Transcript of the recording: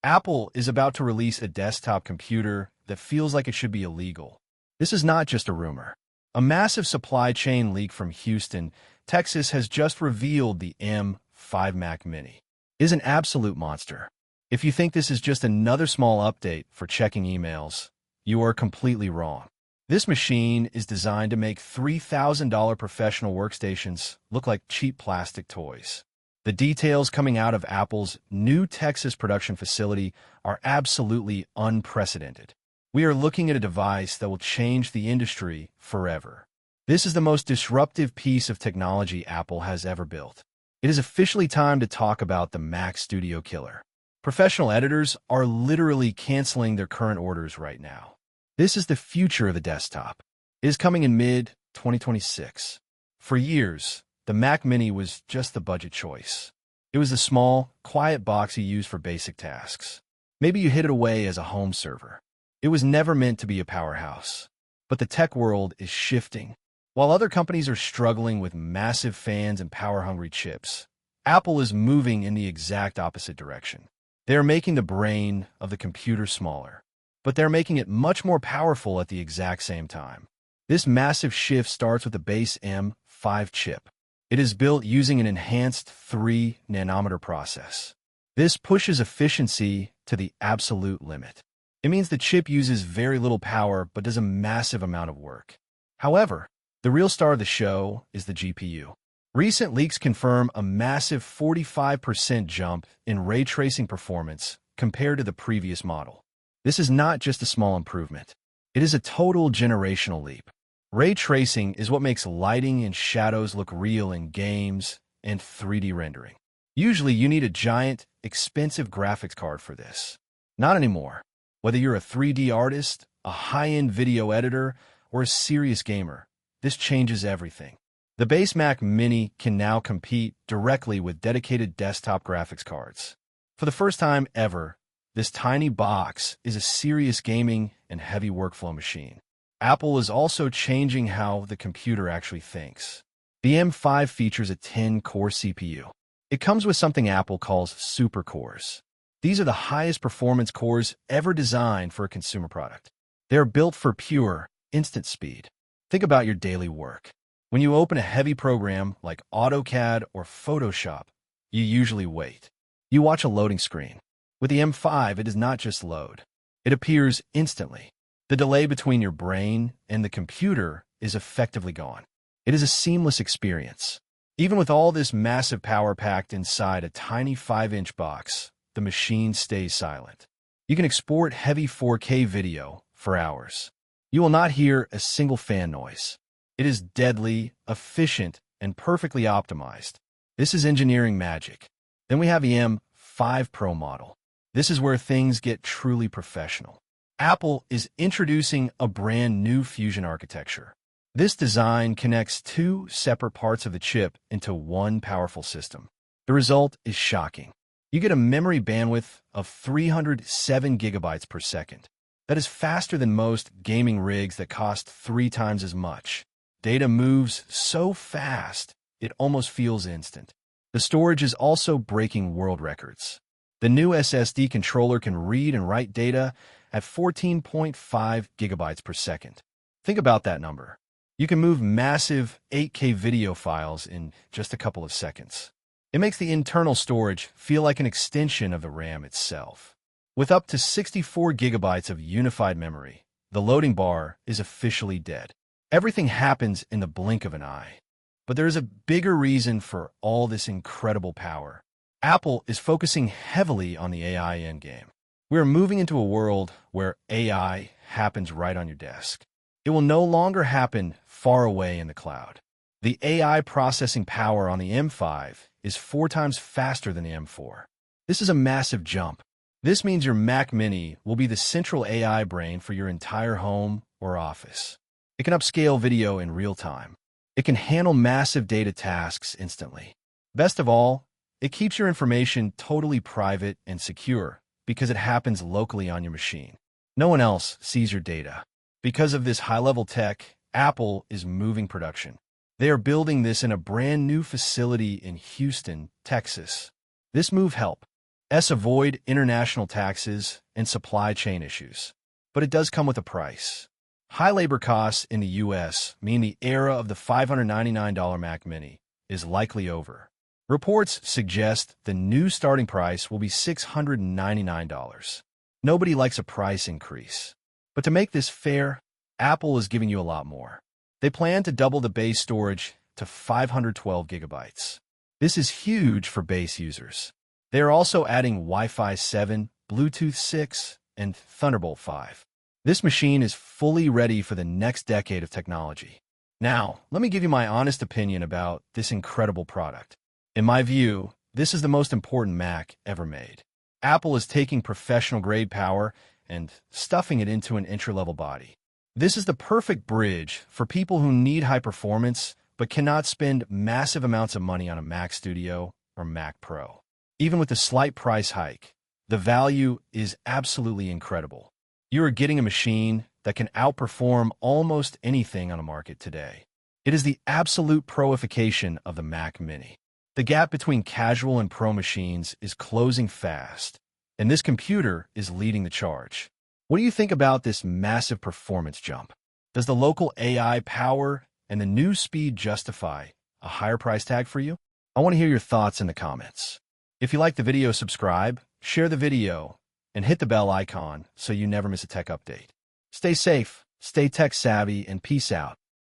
Apple is about to release a desktop computer that feels like it should be illegal. This is not just a rumor. A massive supply chain leak from Houston, Texas has just revealed the M5 Mac Mini is an absolute monster. If you think this is just another small update for checking emails, you are completely wrong. This machine is designed to make $3,000 professional workstations look like cheap plastic toys. The details coming out of Apple's new Texas production facility are absolutely unprecedented. We are looking at a device that will change the industry forever. This is the most disruptive piece of technology Apple has ever built. It is officially time to talk about the Mac Studio Killer. Professional editors are literally canceling their current orders right now. This is the future of the desktop. It is coming in mid-2026. For years, the Mac Mini was just the budget choice. It was the small, quiet box you use for basic tasks. Maybe you hid it away as a home server. It was never meant to be a powerhouse. But the tech world is shifting. While other companies are struggling with massive fans and power-hungry chips, Apple is moving in the exact opposite direction. They are making the brain of the computer smaller, but they're making it much more powerful at the exact same time. This massive shift starts with the base M5 chip. It is built using an enhanced 3-nanometer process. This pushes efficiency to the absolute limit. It means the chip uses very little power but does a massive amount of work. However, the real star of the show is the GPU. Recent leaks confirm a massive 45% jump in ray tracing performance compared to the previous model. This is not just a small improvement. It is a total generational leap. Ray tracing is what makes lighting and shadows look real in games and 3D rendering. Usually, you need a giant, expensive graphics card for this. Not anymore. Whether you're a 3D artist, a high-end video editor, or a serious gamer, this changes everything. The base Mac Mini can now compete directly with dedicated desktop graphics cards. For the first time ever, this tiny box is a serious gaming and heavy workflow machine. Apple is also changing how the computer actually thinks. The M5 features a 10-core CPU. It comes with something Apple calls super cores. These are the highest performance cores ever designed for a consumer product. They are built for pure, instant speed. Think about your daily work. When you open a heavy program like AutoCAD or Photoshop, you usually wait. You watch a loading screen. With the M5, it does not just load. It appears instantly. The delay between your brain and the computer is effectively gone. It is a seamless experience. Even with all this massive power packed inside a tiny 5-inch box, the machine stays silent. You can export heavy 4K video for hours. You will not hear a single fan noise. It is deadly, efficient, and perfectly optimized. This is engineering magic. Then we have the M5 Pro model. This is where things get truly professional. Apple is introducing a brand new Fusion architecture. This design connects two separate parts of the chip into one powerful system. The result is shocking. You get a memory bandwidth of 307 gigabytes per second. That is faster than most gaming rigs that cost 3 times as much. Data moves so fast, it almost feels instant. The storage is also breaking world records. The new SSD controller can read and write data at 14.5 gigabytes per second. Think about that number. You can move massive 8K video files in just a couple of seconds. It makes the internal storage feel like an extension of the RAM itself. With up to 64 gigabytes of unified memory, the loading bar is officially dead. Everything happens in the blink of an eye. But there is a bigger reason for all this incredible power. Apple is focusing heavily on the AI endgame. We are moving into a world where AI happens right on your desk. It will no longer happen far away in the cloud. The AI processing power on the M5 is 4 times faster than the M4. This is a massive jump. This means your Mac Mini will be the central AI brain for your entire home or office. It can upscale video in real time. It can handle massive data tasks instantly. Best of all, it keeps your information totally private and secure because it happens locally on your machine. No one else sees your data. Because of this high-level tech, Apple is moving production. They are building this in a brand new facility in Houston, Texas. This move helps Avoid international taxes and supply chain issues. But it does come with a price. High labor costs in the US mean the era of the $599 Mac Mini is likely over. Reports suggest the new starting price will be $699. Nobody likes a price increase. But to make this fair, Apple is giving you a lot more. They plan to double the base storage to 512 gigabytes. This is huge for base users. They are also adding Wi-Fi 7, Bluetooth 6, and Thunderbolt 5. This machine is fully ready for the next decade of technology. Now, let me give you my honest opinion about this incredible product. In my view, this is the most important Mac ever made. Apple is taking professional-grade power and stuffing it into an entry-level body. This is the perfect bridge for people who need high performance but cannot spend massive amounts of money on a Mac Studio or Mac Pro. Even with a slight price hike, the value is absolutely incredible. You are getting a machine that can outperform almost anything on the market today. It is the absolute proification of the Mac Mini. The gap between casual and pro machines is closing fast, and this computer is leading the charge. What do you think about this massive performance jump? Does the local AI power and the new speed justify a higher price tag for you? I want to hear your thoughts in the comments. If you like the video, subscribe, share the video, and hit the bell icon so you never miss a tech update. Stay safe, stay tech savvy, and peace out.